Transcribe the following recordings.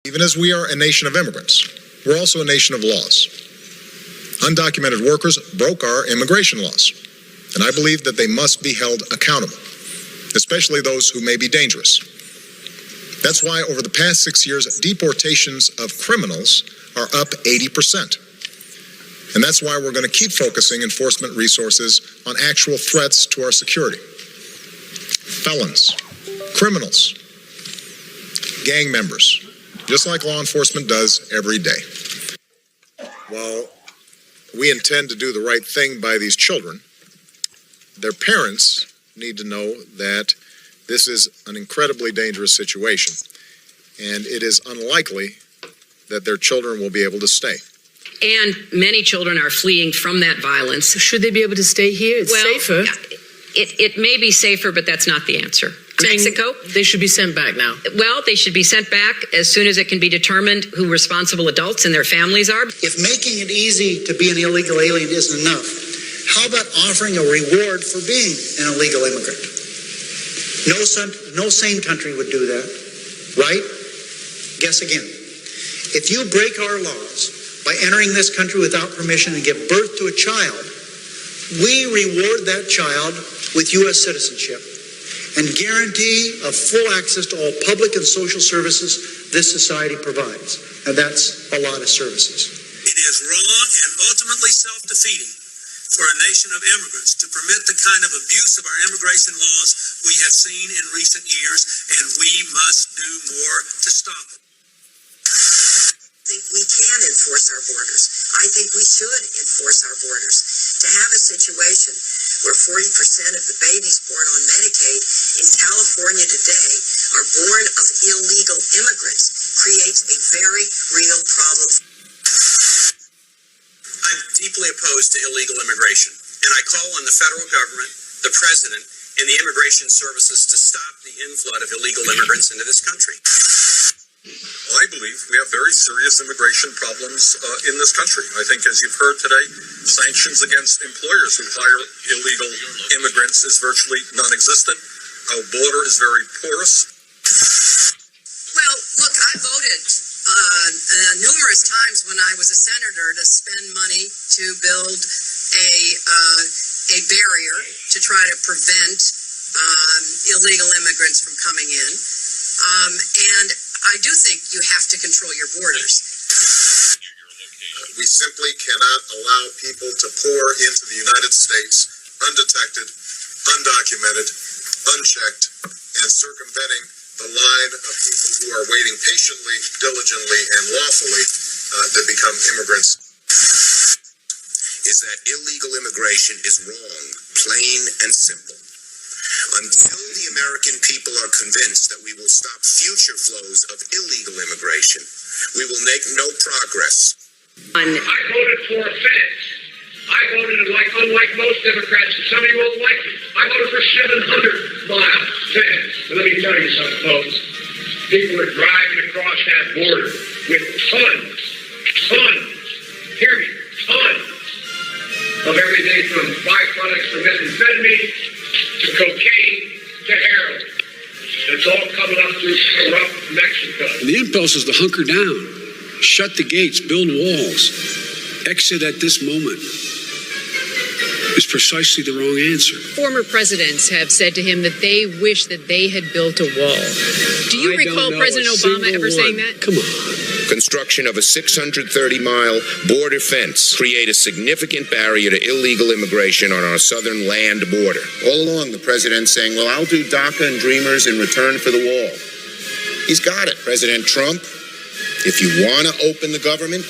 Even as we are a nation of immigrants, we're also a nation of laws. Undocumented workers broke our immigration laws, and I believe that they must be held accountable, especially those who may be dangerous. That's why over the past 6 years, deportations of criminals are up 80%. And that's why we're going to keep focusing enforcement resources on actual threats to our security. Felons, criminals, gang members, just like law enforcement does every day. While we intend to do the right thing by these children, their parents need to know that this is an incredibly dangerous situation, and it is unlikely that their children will be able to stay. And many children are fleeing from that violence. Should they be able to stay here? It's safer. It may be safer, but that's not the answer. Mexico? They should be sent back now. Well, they should be sent back as soon as it can be determined who responsible adults and their families are. If making it easy to be an illegal alien isn't enough, how about offering a reward for being an illegal immigrant? No sane country would do that, right? Guess again. If you break our laws by entering this country without permission and give birth to a child, we reward that child with U.S. citizenship and guarantee of full access to all public and social services this society provides. And that's a lot of services. It is wrong and ultimately self-defeating for a nation of immigrants to permit the kind of abuse of our immigration laws we have seen in recent years, and we must do more to stop it. I think we can enforce our borders. I think we should enforce our borders. To have a situation where 40% of the babies born on Medicaid in California today are born of illegal immigrants creates a very real problem. I'm deeply opposed to illegal immigration, and I call on the federal government, the president, and the immigration services to stop the inflood of illegal immigrants into this country. I believe we have very serious immigration problems in this country. I think, as you've heard today, sanctions against employers who hire illegal immigrants is virtually non-existent. Our border is very porous. Well, look, I voted numerous times when I was a senator to spend money to build a barrier to try to prevent illegal immigrants from coming in. And I do think you have to control your borders. We simply cannot allow people to pour into the United States undetected, undocumented, unchecked, and circumventing the line of people who are waiting patiently, diligently, and lawfully to become immigrants. Is that illegal immigration is wrong, plain and simple. Until the American people are convinced that we will stop future flows of illegal immigration, we will make no progress. I voted for a fence. I voted, unlike most Democrats, and some of you won't like it, I voted for 700-mile fence. And let me tell you something, folks. People are driving across that border with tons, hear me, tons of everything from byproducts from methamphetamine to cocaine to heroin. It's all coming up through corrupt Mexico. And the impulse is to hunker down, shut the gates, build walls, exit at this moment is precisely the wrong answer. Former presidents have said to him that they wish that they had built a wall. Do you recall President Obama ever saying that? Come on. Construction of a 630-mile border fence create a significant barrier to illegal immigration on our southern land border. All along, the president's saying, well, I'll do DACA and Dreamers in return for the wall. He's got it. President Trump, if you want to open the government,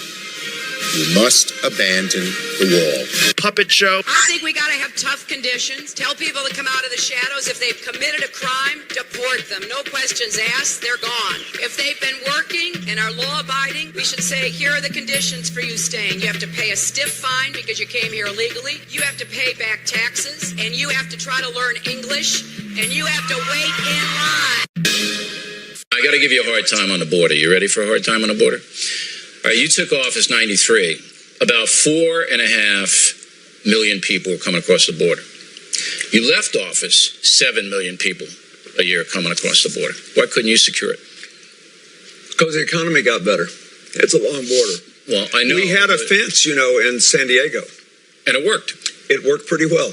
you must abandon the wall. Puppet show. I think we got to have tough conditions. Tell people to come out of the shadows. If they've committed a crime, deport them. No questions asked. They're gone. If they've been working and are law-abiding, we should say, here are the conditions for you staying. You have to pay a stiff fine because you came here illegally. You have to pay back taxes. And you have to try to learn English. And you have to wait in line. I got to give you a hard time on the border. You ready for a hard time on the border? All right, you took office 93. About 4.5 million people were coming across the border. You left office, 7 million people a year coming across the border. Why couldn't you secure it? Because the economy got better. It's a long border. Well, I know. We had a fence, in San Diego. And it worked. It worked pretty well.